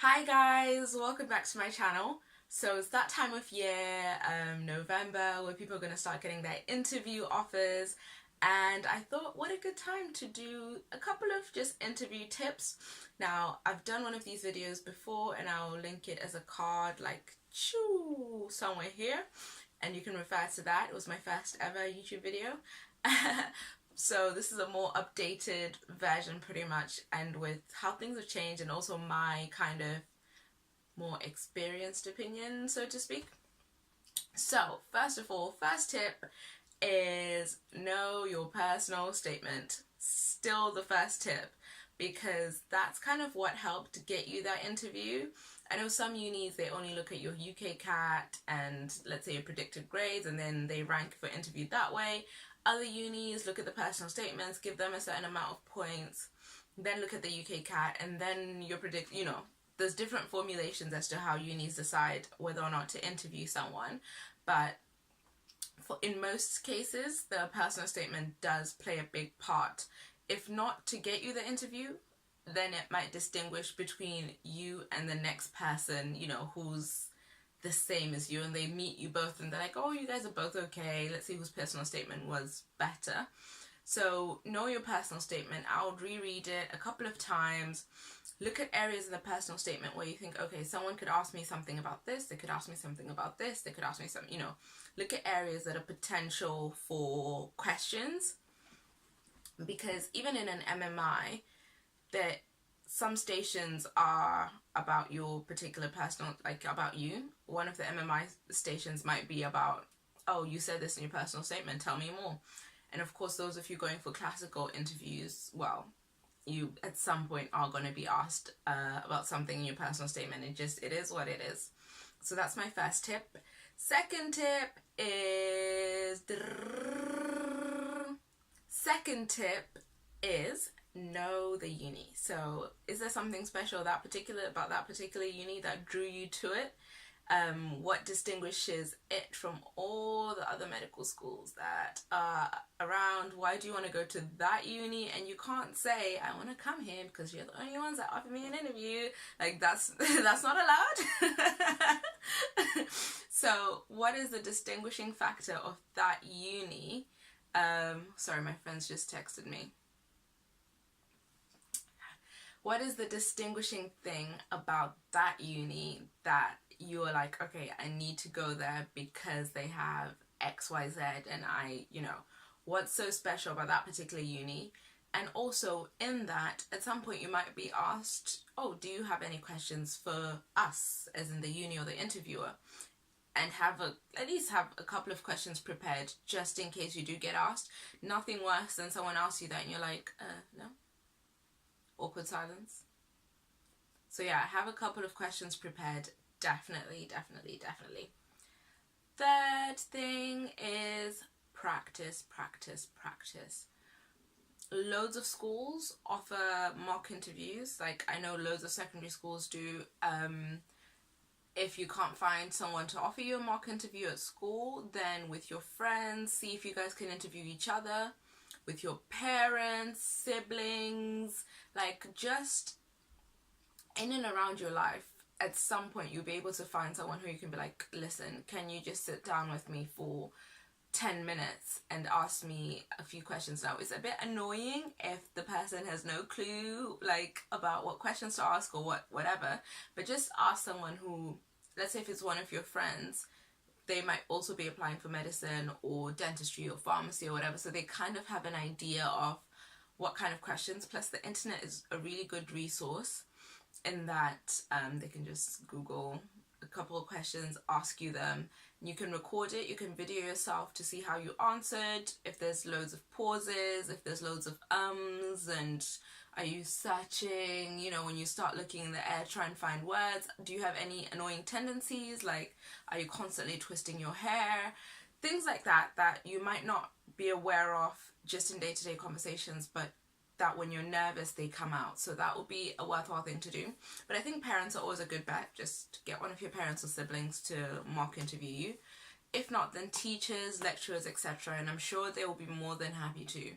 Hi guys, welcome back to my channel. So it's that time of year, November, where people are going to start getting their interview offers, and I thought what a good time to do a couple of just interview tips. Now, I've done one of these videos before and I'll link it as a card like somewhere here, and you can refer to that. It was my first ever YouTube video. So this is a more updated version pretty much, and with how things have changed and also my kind of more experienced opinion, so to speak. So first of all, first tip is know your personal statement. Still the first tip, because that's kind of what helped get you that interview. I know some unis, they only look at your UK CAT and let's say your predicted grades, and then they rank for interview that way. Other unis look at the personal statements, give them a certain amount of points, then look at the UK CAT, and then there's different formulations as to how unis decide whether or not to interview someone. But in most cases, the personal statement does play a big part. If not to get you the interview, then it might distinguish between you and the next person, who's the same as you, and they meet you both and they're like, oh, you guys are both okay, let's see whose personal statement was better. So know your personal statement. I would reread it a couple of times. Look at areas in the personal statement where you think, okay, someone could ask me something about this, they could ask me something about this, they could ask me something, look at areas that are potential for questions. Because even in an MMI, that some stations are about your particular personal, like about you. One of the MMI stations might be about, oh, you said this in your personal statement, tell me more. And of course, those of you going for classical interviews, well, you at some point are going to be asked about something in your personal statement. It is what it is. So that's my first tip. Second tip is know the uni. So is there something special about that particular uni that drew you to it? What distinguishes it from all the other medical schools that are around? Why do you want to go to that uni? And you can't say, I want to come here because you're the only ones that offer me an interview. Like, that's not allowed. So what is the distinguishing factor of that uni? Sorry, my friends just texted me. What is the distinguishing thing about that uni that you're like, okay, I need to go there because they have XYZ, and what's so special about that particular uni? And also in that, at some point you might be asked, oh, do you have any questions for us, as in the uni or the interviewer? And at least have a couple of questions prepared just in case you do get asked. Nothing worse than someone asks you that and you're like, no. Awkward silence. So yeah, have a couple of questions prepared. Definitely. Third thing is practice. Loads of schools offer mock interviews. Like, I know loads of secondary schools do. If you can't find someone to offer you a mock interview at school, then with your friends, see if you guys can interview each other. With your parents, siblings, like just in and around your life, at some point you'll be able to find someone who you can be like, listen, can you just sit down with me for 10 minutes and ask me a few questions? Now, it's a bit annoying if the person has no clue like about what questions to ask or whatever, but just ask someone who, let's say if it's one of your friends, they might also be applying for medicine or dentistry or pharmacy or whatever, so they kind of have an idea of what kind of questions. Plus the internet is a really good resource in that they can just Google a couple of questions, ask you them, and you can record it, you can video yourself to see how you answered, if there's loads of pauses, if there's loads of ums, and are you searching, when you start looking in the air, try and find words. Do you have any annoying tendencies? Like, are you constantly twisting your hair? Things like that you might not be aware of just in day-to-day conversations, but that when you're nervous, they come out. So that would be a worthwhile thing to do. But I think parents are always a good bet. Just get one of your parents or siblings to mock interview you. If not, then teachers, lecturers, etc. And I'm sure they will be more than happy to.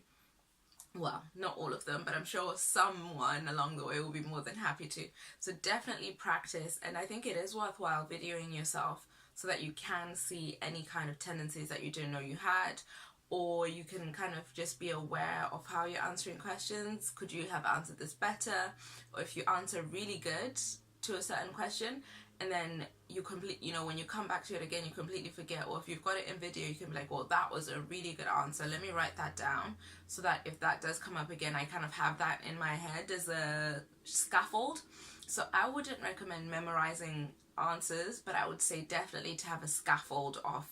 Well, not all of them, but I'm sure someone along the way will be more than happy to. So definitely practice, and I think it is worthwhile videoing yourself so that you can see any kind of tendencies that you didn't know you had, or you can kind of just be aware of how you're answering questions. Could you have answered this better? Or if you answer really good to a certain question, and then when you come back to it again, you completely forget, or if you've got it in video, you can be like, well, that was a really good answer, let me write that down, so that if that does come up again, I kind of have that in my head as a scaffold. So I wouldn't recommend memorizing answers, but I would say definitely to have a scaffold of,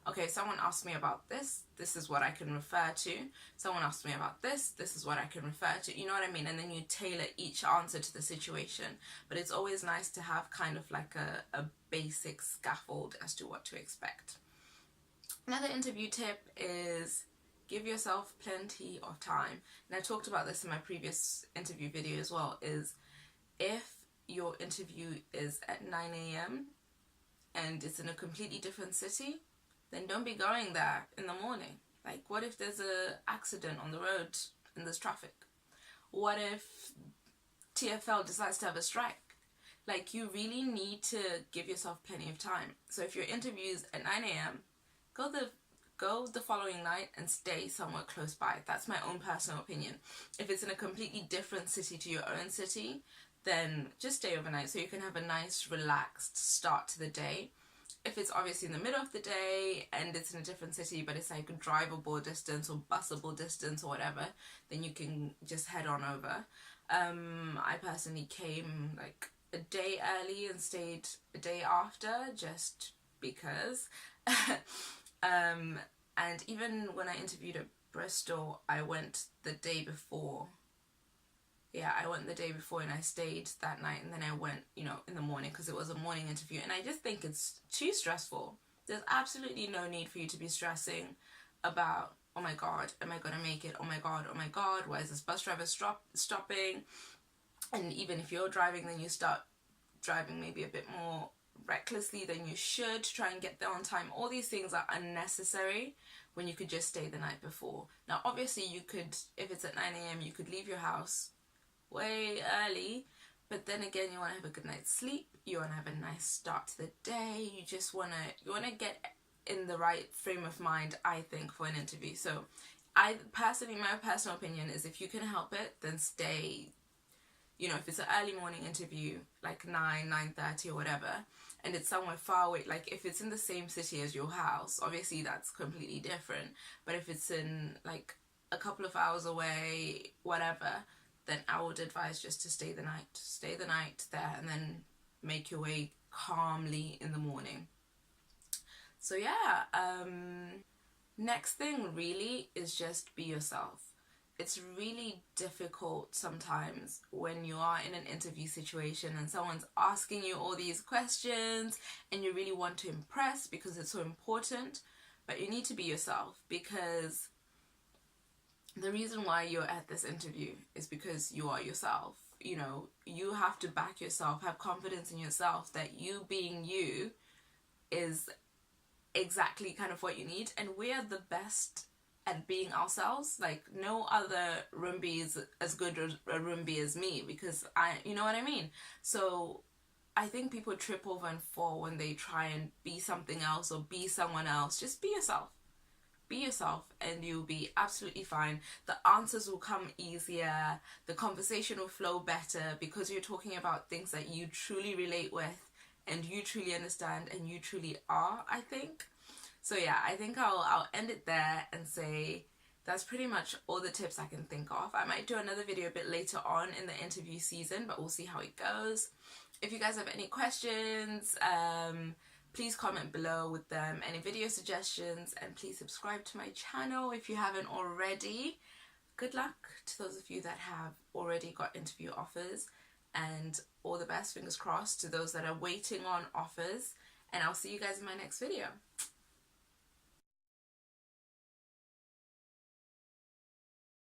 okay, someone asked me about this, this is what I can refer to. Someone asked me about this, this is what I can refer to. You know what I mean? And then you tailor each answer to the situation. But it's always nice to have kind of like a basic scaffold as to what to expect. Another interview tip is give yourself plenty of time. And I talked about this in my previous interview video as well, is if your interview is at 9 a.m. and it's in a completely different city, then don't be going there in the morning. Like, what if there's a accident on the road and there's traffic? What if TfL decides to have a strike? Like, you really need to give yourself plenty of time. So if your interview's at 9 a.m., go the following night and stay somewhere close by. That's my own personal opinion. If it's in a completely different city to your own city, then just stay overnight so you can have a nice relaxed start to the day. If it's obviously in the middle of the day and it's in a different city, but it's like a drivable distance or busable distance or whatever, then you can just head on over. I personally came like a day early and stayed a day after, just because. And even when I interviewed at Bristol, I went the day before. Yeah, I went the day before and I stayed that night, and then I went, in the morning because it was a morning interview. And I just think it's too stressful. There's absolutely no need for you to be stressing about, oh my God, am I going to make it? Oh my God, why is this bus driver stopping? And even if you're driving, then you start driving maybe a bit more recklessly than you should to try and get there on time. All these things are unnecessary when you could just stay the night before. Now, obviously, you could, if it's at 9 a.m., you could leave your house way early, but then again, you want to have a good night's sleep, you want to have a nice start to the day, you just want to get in the right frame of mind, I think, for an interview. So my personal opinion is, if you can help it, then stay. If it's an early morning interview, like 9:30 or whatever, and it's somewhere far away, like if it's in the same city as your house, obviously that's completely different. But if it's in like a couple of hours away, whatever, then I would advise just to stay the night there, and then make your way calmly in the morning. So yeah, next thing really is just be yourself. It's really difficult sometimes when you are in an interview situation and someone's asking you all these questions and you really want to impress because it's so important, but you need to be yourself, because the reason why you're at this interview is because you are yourself. You have to back yourself, have confidence in yourself that you being you is exactly kind of what you need. And we are the best at being ourselves. Like, no other Rumbi is as good as a Rumbi as me, because you know what I mean? So I think people trip over and fall when they try and be something else or be someone else. Just be yourself. Be yourself and you'll be absolutely fine. The answers will come easier. The conversation will flow better because you're talking about things that you truly relate with and you truly understand and you truly are, I think. So yeah, I think I'll end it there and say that's pretty much all the tips I can think of. I might do another video a bit later on in the interview season, but we'll see how it goes. If you guys have any questions, please comment below with them, any video suggestions, and please subscribe to my channel if you haven't already. Good luck to those of you that have already got interview offers, and all the best, fingers crossed, to those that are waiting on offers, and I'll see you guys in my next video.